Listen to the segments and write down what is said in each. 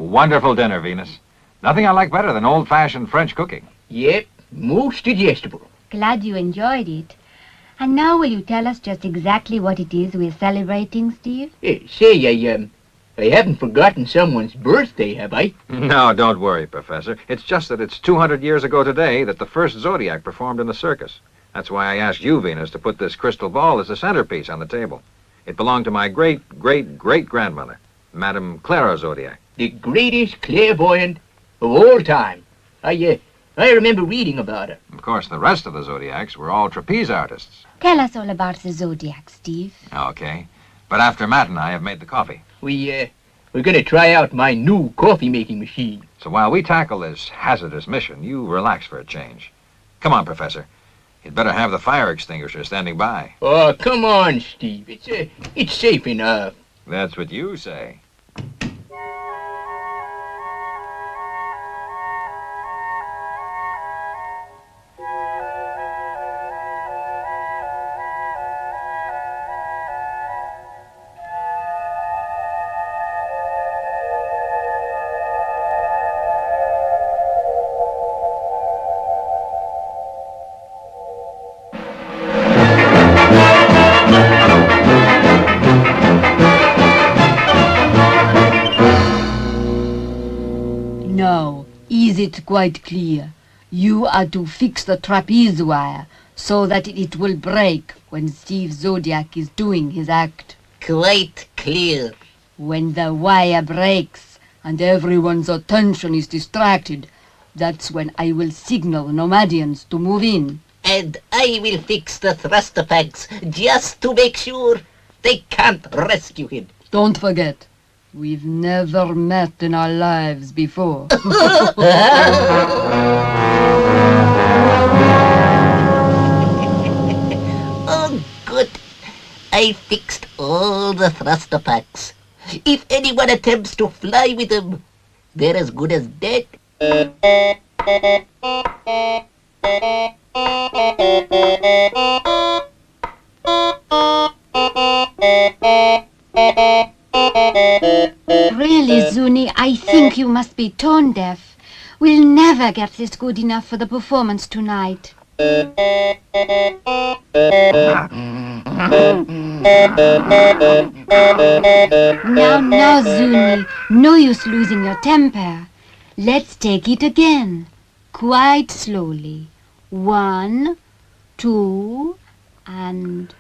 Wonderful dinner, Venus. Nothing I like better than old-fashioned French cooking. Yep, most digestible. Glad you enjoyed it. And now will you tell us just exactly what it is we're celebrating, Steve? Say, I haven't forgotten someone's birthday, have I? No, don't worry, Professor. It's just that it's 200 years ago today that the first Zodiac performed in the circus. That's why I asked you, Venus, to put this crystal ball as the centerpiece on the table. It belonged to my great-great-great-grandmother, Madame Clara Zodiac. The greatest clairvoyant of all time. I remember reading about her. Of course, the rest of the Zodiacs were all trapeze artists. Tell us all about the Zodiac, Steve. Okay. But after Matt and I have made the coffee. We're gonna try out my new coffee-making machine. So while we tackle this hazardous mission, you relax for a change. Come on, Professor. You'd better have the fire extinguisher standing by. Oh, come on, Steve. It's safe enough. That's what you say. Now, is it quite clear? You are to fix the trapeze wire so that it will break when Steve Zodiac is doing his act. Quite clear. When the wire breaks and everyone's attention is distracted, that's when I will signal Nomadians to move in. And I will fix the thruster packs just to make sure they can't rescue him. Don't forget, we've never met in our lives before. Oh, good. I fixed all the thruster packs. If anyone attempts to fly with them, they're as good as dead. Really, Zuni, I think you must be tone deaf. We'll never get this good enough for the performance tonight. Now, Zuni, no use losing your temper. Let's take it again, quite slowly. 1, 2, and...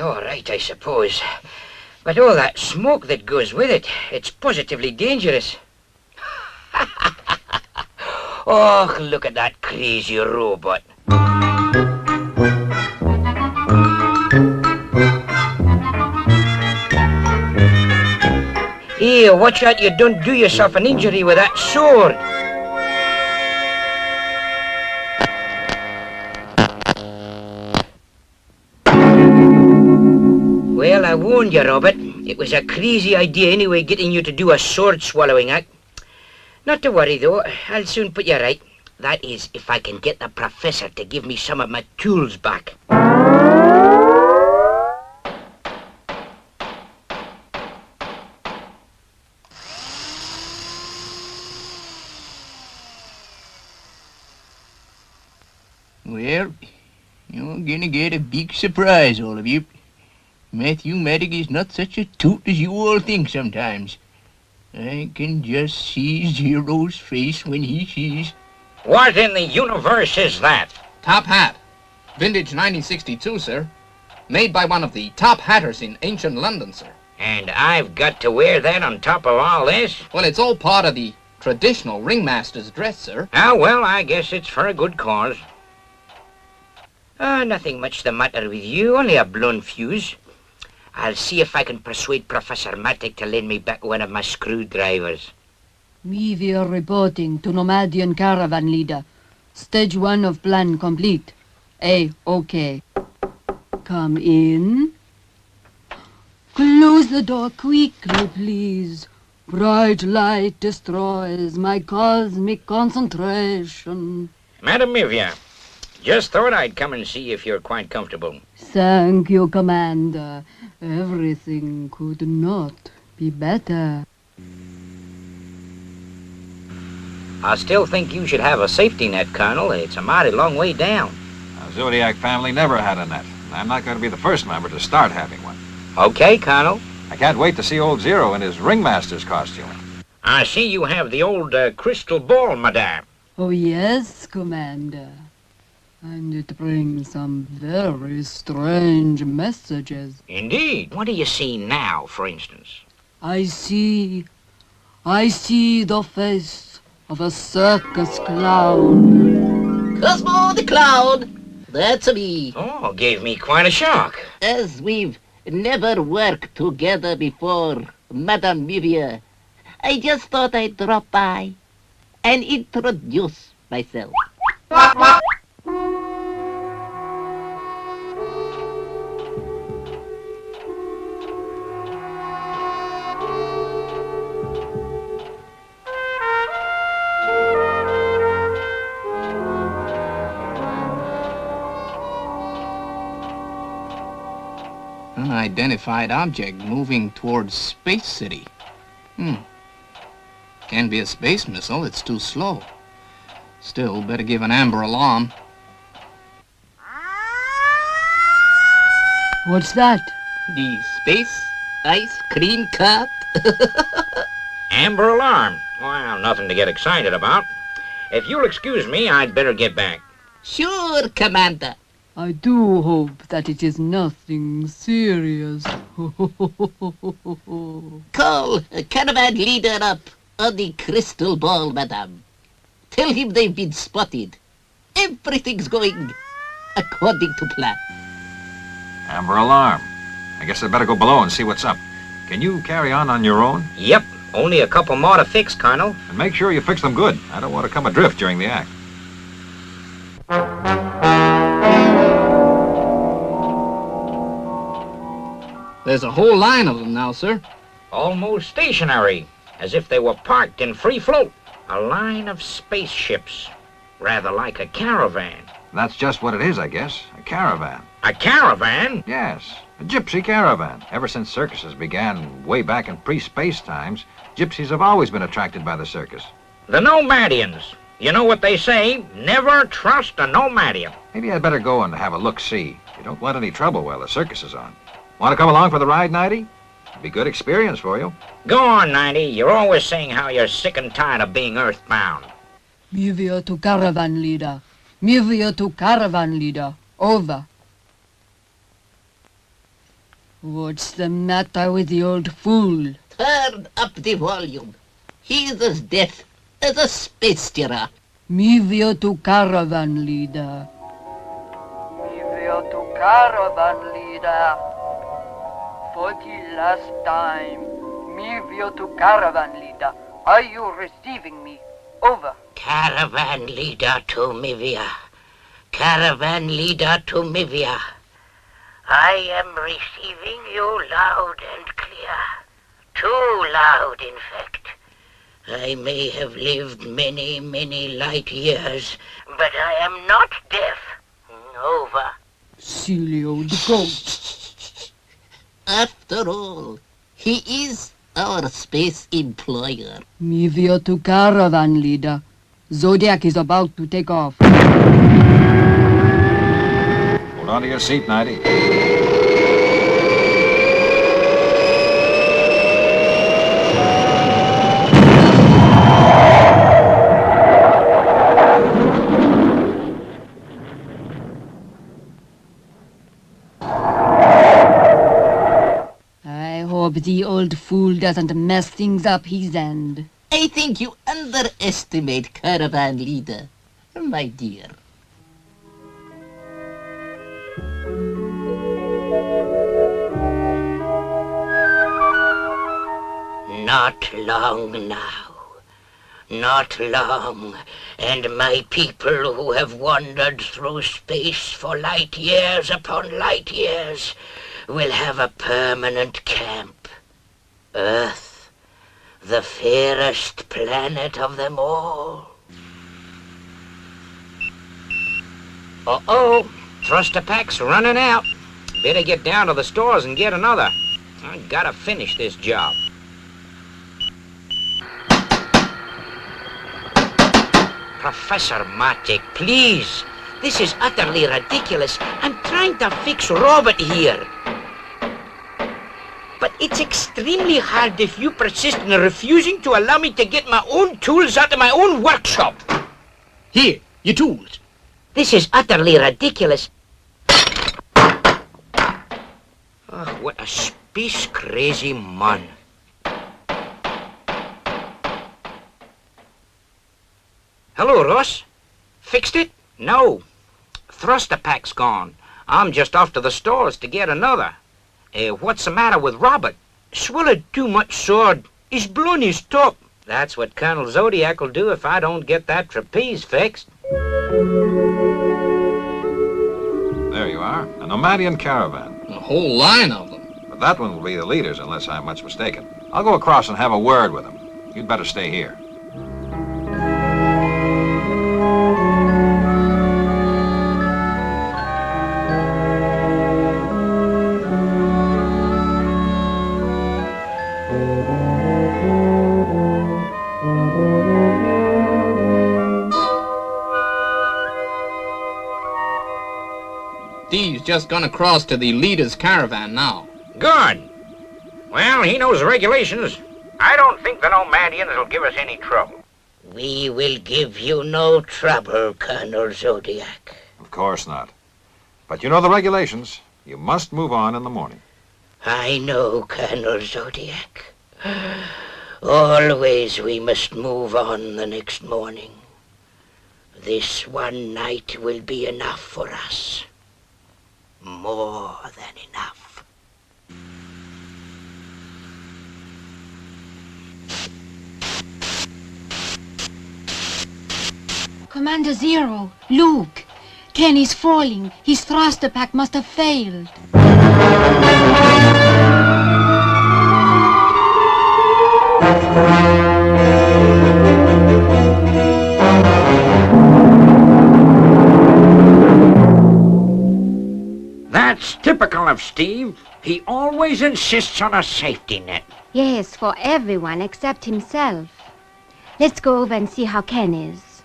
All right, I suppose. But all that smoke that goes with it, it's positively dangerous. Oh, look at that crazy robot. Hey, watch out you don't do yourself an injury with that sword. Well, I warned you, Robert. It was a crazy idea anyway, getting you to do a sword-swallowing act. Not to worry, though. I'll soon put you right. That is, if I can get the professor to give me some of my tools back. Well, you're gonna get a big surprise, all of you. Matthew Maddox is not such a toot as you all think sometimes. I can just see Zero's face when he sees... What in the universe is that? Top hat. Vintage 1962, sir. Made by one of the top hatters in ancient London, sir. And I've got to wear that on top of all this? Well, it's all part of the traditional ringmaster's dress, sir. Ah, well, I guess it's for a good cause. Nothing much the matter with you, only a blown fuse. I'll see if I can persuade Professor Matic to lend me back one of my screwdrivers. We're reporting to Nomadian Caravan Leader. Stage 1 of plan complete. A-OK. Come in. Close the door quickly, please. Bright light destroys my cosmic concentration. Madam Mivia, just thought I'd come and see if you're quite comfortable. Thank you, Commander. Everything could not be better. I still think you should have a safety net, Colonel. It's a mighty long way down. The Zodiac family never had a net. And I'm not going to be the first member to start having one. Okay, Colonel. I can't wait to see old Zero in his ringmaster's costume. I see you have the old crystal ball, madame. Oh, yes, Commander. And it brings some very strange messages. Indeed. What do you see now, for instance? I see the face of a circus clown. Cosmo the Clown! That's me. Oh, gave me quite a shock. As we've never worked together before, Madame Mivia, I just thought I'd drop by and introduce myself. Unidentified object moving towards Space City. Can't be a space missile, it's too slow. Still, better give an amber alarm. What's that? The Space Ice Cream Cart. Amber alarm. Well, nothing to get excited about. If you'll excuse me, I'd better get back. Sure, Commander. I do hope that it is nothing serious. Call caravan leader up on the crystal ball, madame. Tell him they've been spotted. Everything's going according to plan. Amber alarm. I guess I'd better go below and see what's up. Can you carry on your own? Yep, only a couple more to fix, Colonel. And make sure you fix them good. I don't want to come adrift during the act. There's a whole line of them now, sir. Almost stationary, as if they were parked in free float. A line of spaceships, rather like a caravan. That's just what it is, I guess. A caravan. A caravan? Yes, a gypsy caravan. Ever since circuses began way back in pre-space times, gypsies have always been attracted by the circus. The Nomadians. You know what they say, never trust a Nomadian. Maybe I'd better go and have a look-see. You don't want any trouble while the circus is on. Want to come along for the ride, Nighty? It'd be good experience for you. Go on, 90. You're always saying how you're sick and tired of being earthbound. Mivia to caravan leader. Mivia to caravan leader. Over. What's the matter with the old fool? Turn up the volume. He's as deaf as a space giraffe. Mivia to caravan leader. Mivia to caravan leader. For the last time. Mivia to caravan leader. Are you receiving me? Over. Caravan leader to Mivia. Caravan leader to Mivia. I am receiving you loud and clear. Too loud, in fact. I may have lived many, many light years, but I am not deaf. Over. Silly old goat. After all, he is our space employer. Mivia to caravan leader. Zodiac is about to take off. Hold on to your seat, Nighty. I hope the old fool doesn't mess things up his end. I think you underestimate caravan leader, my dear. Not long now. Not long, and my people who have wandered through space for light years upon light years will have a permanent camp. Earth, the fairest planet of them all. Uh-oh, thruster pack's running out. Better get down to the stores and get another. I gotta finish this job. Professor Matic, please. This is utterly ridiculous. I'm trying to fix Robert here. But it's extremely hard if you persist in refusing to allow me to get my own tools out of my own workshop. Here, your tools. This is utterly ridiculous. Oh, what a space-crazy man. Hello, Ross. Fixed it? No. Thruster pack's gone. I'm just off to the stores to get another. What's the matter with Robert? Swallowed too much sword. He's blown his top. That's what Colonel Zodiac will do if I don't get that trapeze fixed. There you are, a Nomadian caravan. A whole line of them. But that one will be the leaders, unless I'm much mistaken. I'll go across and have a word with them. You'd better stay here. Steve's just gonna cross to the leader's caravan now. Good. Well, he knows the regulations. I don't think the Nomadians will give us any trouble. We will give you no trouble, Colonel Zodiac. Of course not. But you know the regulations. You must move on in the morning. I know, Colonel Zodiac. Always we must move on the next morning. This one night will be enough for us. More than enough. Commander Zero, look. Ken is falling. His thruster pack must have failed. That's typical of Steve. He always insists on a safety net. Yes, for everyone except himself. Let's go over and see how Ken is.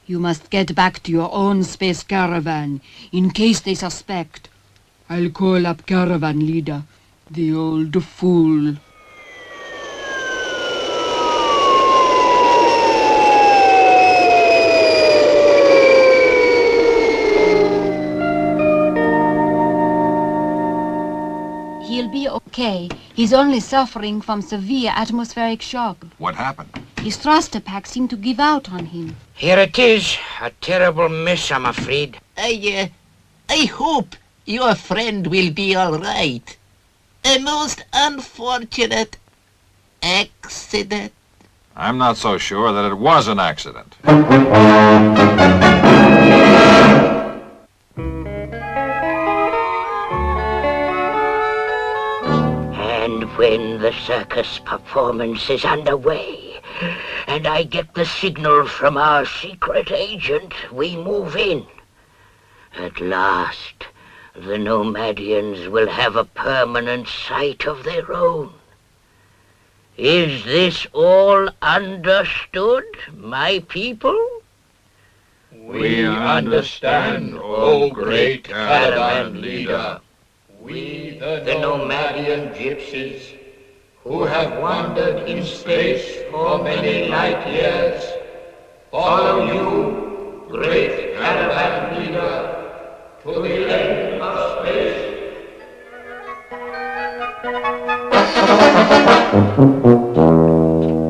You must get back to your own space caravan, in case they suspect. I'll call up caravan leader, the old fool. He'll be okay. He's only suffering from severe atmospheric shock. What happened? His thruster pack seemed to give out on him. Here it is. A terrible miss, I'm afraid. I hope your friend will be all right. A most unfortunate accident. I'm not so sure that it was an accident. And when the circus performance is underway, and I get the signal from our secret agent, we move in. At last, the Nomadians will have a permanent site of their own. Is this all understood, my people? We understand, O great caravan leader. We, the Nomadian gypsies, who have wandered in space for many light years, follow you, great caravan leader, to the end of space.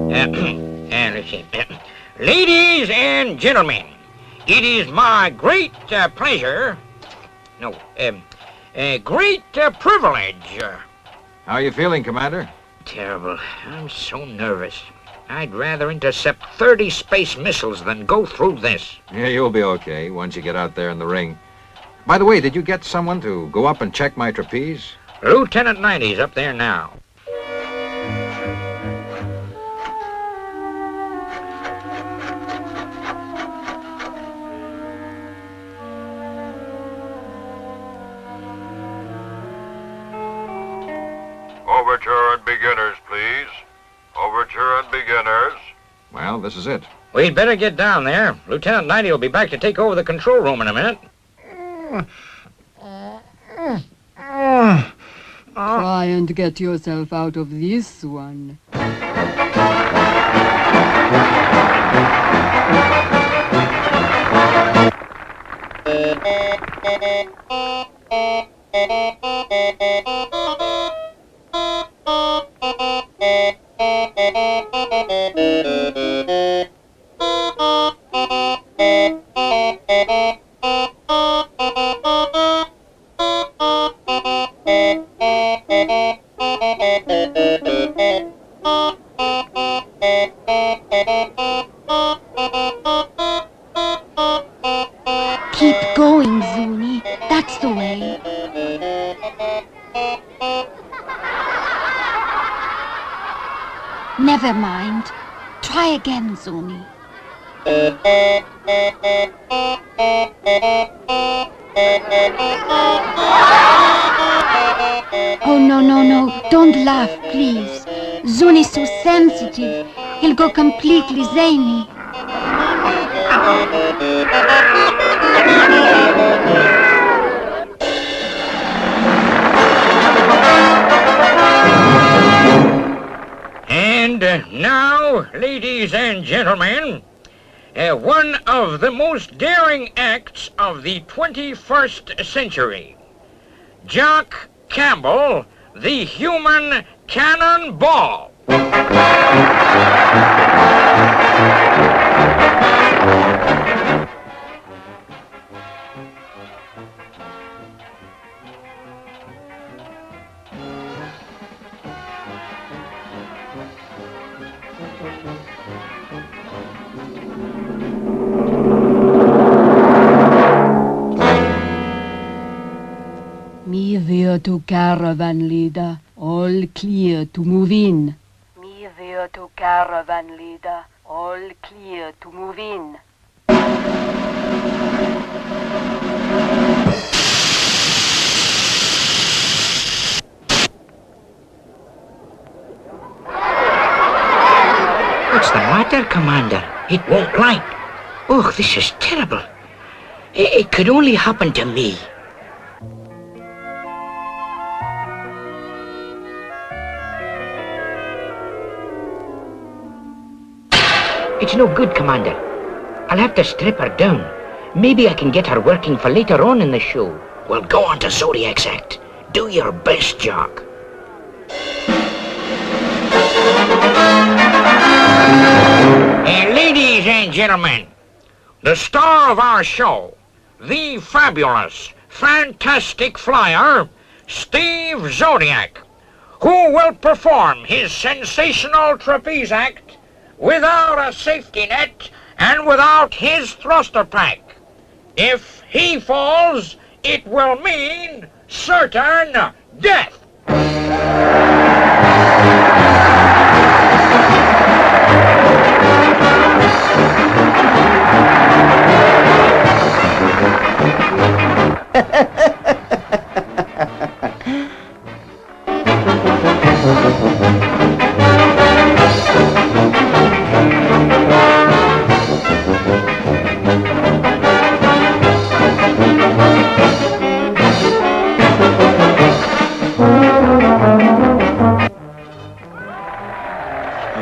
Let's see. Ladies and gentlemen, it is my great pleasure, great privilege. How are you feeling, Commander? Terrible. I'm so nervous. I'd rather intercept 30 space missiles than go through this. Yeah, you'll be okay once you get out there in the ring. By the way, did you get someone to go up and check my trapeze? Lieutenant 90's up there now. Overture and beginners, please. Overture and beginners. Well, this is it. We'd better get down there. Lieutenant Knighty will be back to take over the control room in a minute. Try and get yourself out of this one. Keep going, Zuni. That's the way. Never mind. Try again, Zuni. Oh, no. Don't laugh, please. Zuni's so sensitive. He'll go completely zany. And now, ladies and gentlemen, one of the most daring acts of the 21st century. Jock Campbell, the human cannonball. Me there to caravan leader. All clear to move in. Me there to caravan leader. All clear to move in. What's the matter, Commander? It won't light. Oh, this is terrible. It could only happen to me. It's no good, Commander. I'll have to strip her down. Maybe I can get her working for later on in the show. Well, go on to Zodiac's act. Do your best, Jock. Ladies and gentlemen, the star of our show, the fabulous, fantastic flyer, Steve Zodiac, who will perform his sensational trapeze act without a safety net and without his thruster pack. If he falls, it will mean certain death.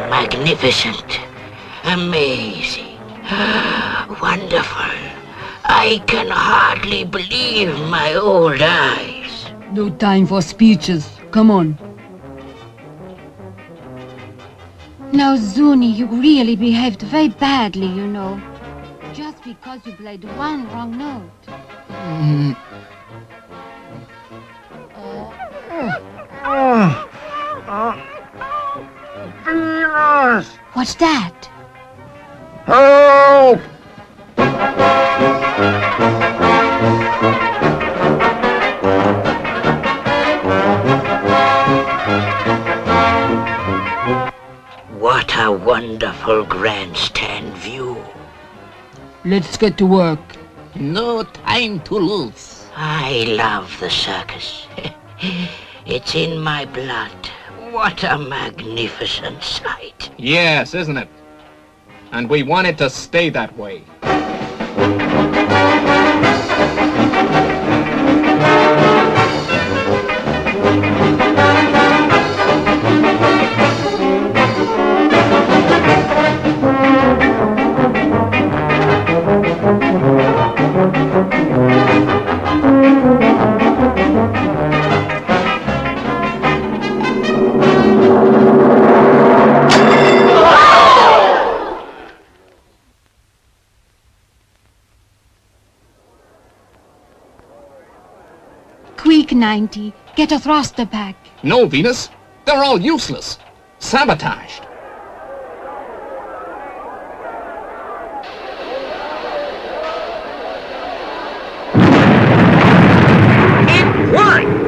Magnificent. Amazing. Wonderful. I can hardly believe my old eyes. No time for speeches. Come on. Now, Zuni, you really behaved very badly, you know. Just because you played one wrong note. Venus! What's that? Help! What a wonderful grandstand view. Let's get to work. No time to lose. I love the circus. It's in my blood. What a magnificent sight. Yes, isn't it? And we want it to stay that way. Quick, 90. Get a thruster pack. No, Venus. They're all useless. Sabotaged. It worked!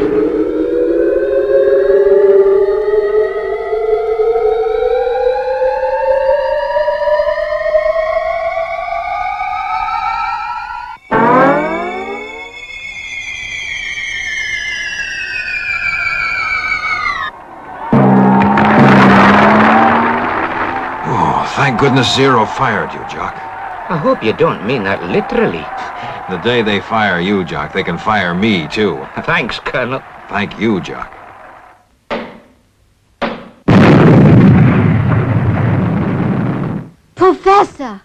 Thank goodness Zero fired you, Jock. I hope you don't mean that literally. The day they fire you, Jock, they can fire me, too. Thanks, Colonel. Thank you, Jock. Professor!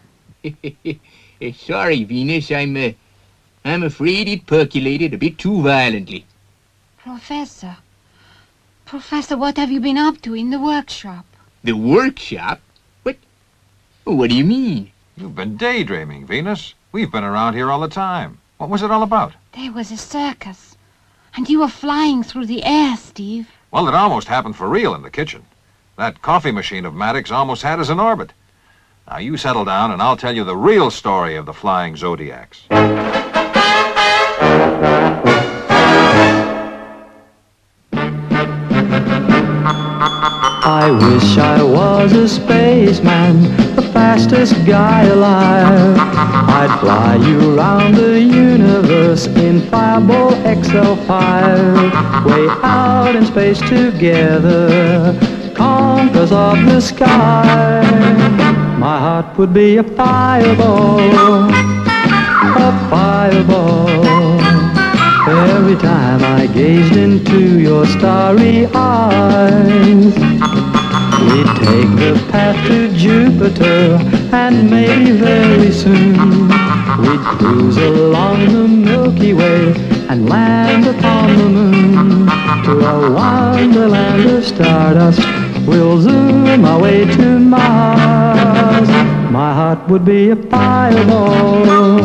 Sorry, Venus. I'm afraid it percolated a bit too violently. Professor. Professor, what have you been up to in the workshop? The workshop? What do you mean? You've been daydreaming, Venus. We've been around here all the time. What was it all about? There was a circus. And you were flying through the air, Steve. Well, it almost happened for real in the kitchen. That coffee machine of Maddox almost had us in orbit. Now, you settle down and I'll tell you the real story of the flying Zodiacs. I wish I was a spaceman, the fastest guy alive. I'd fly you around the universe in Fireball XL5. Way out in space together, conquerors of the sky. My heart would be a fireball, a fireball. Every time I gazed into your starry eyes, we'd take the path to Jupiter, and maybe very soon we'd cruise along the Milky Way and land upon the moon. To a wonderland of stardust, we'll zoom our way to Mars. My heart would be a fireball,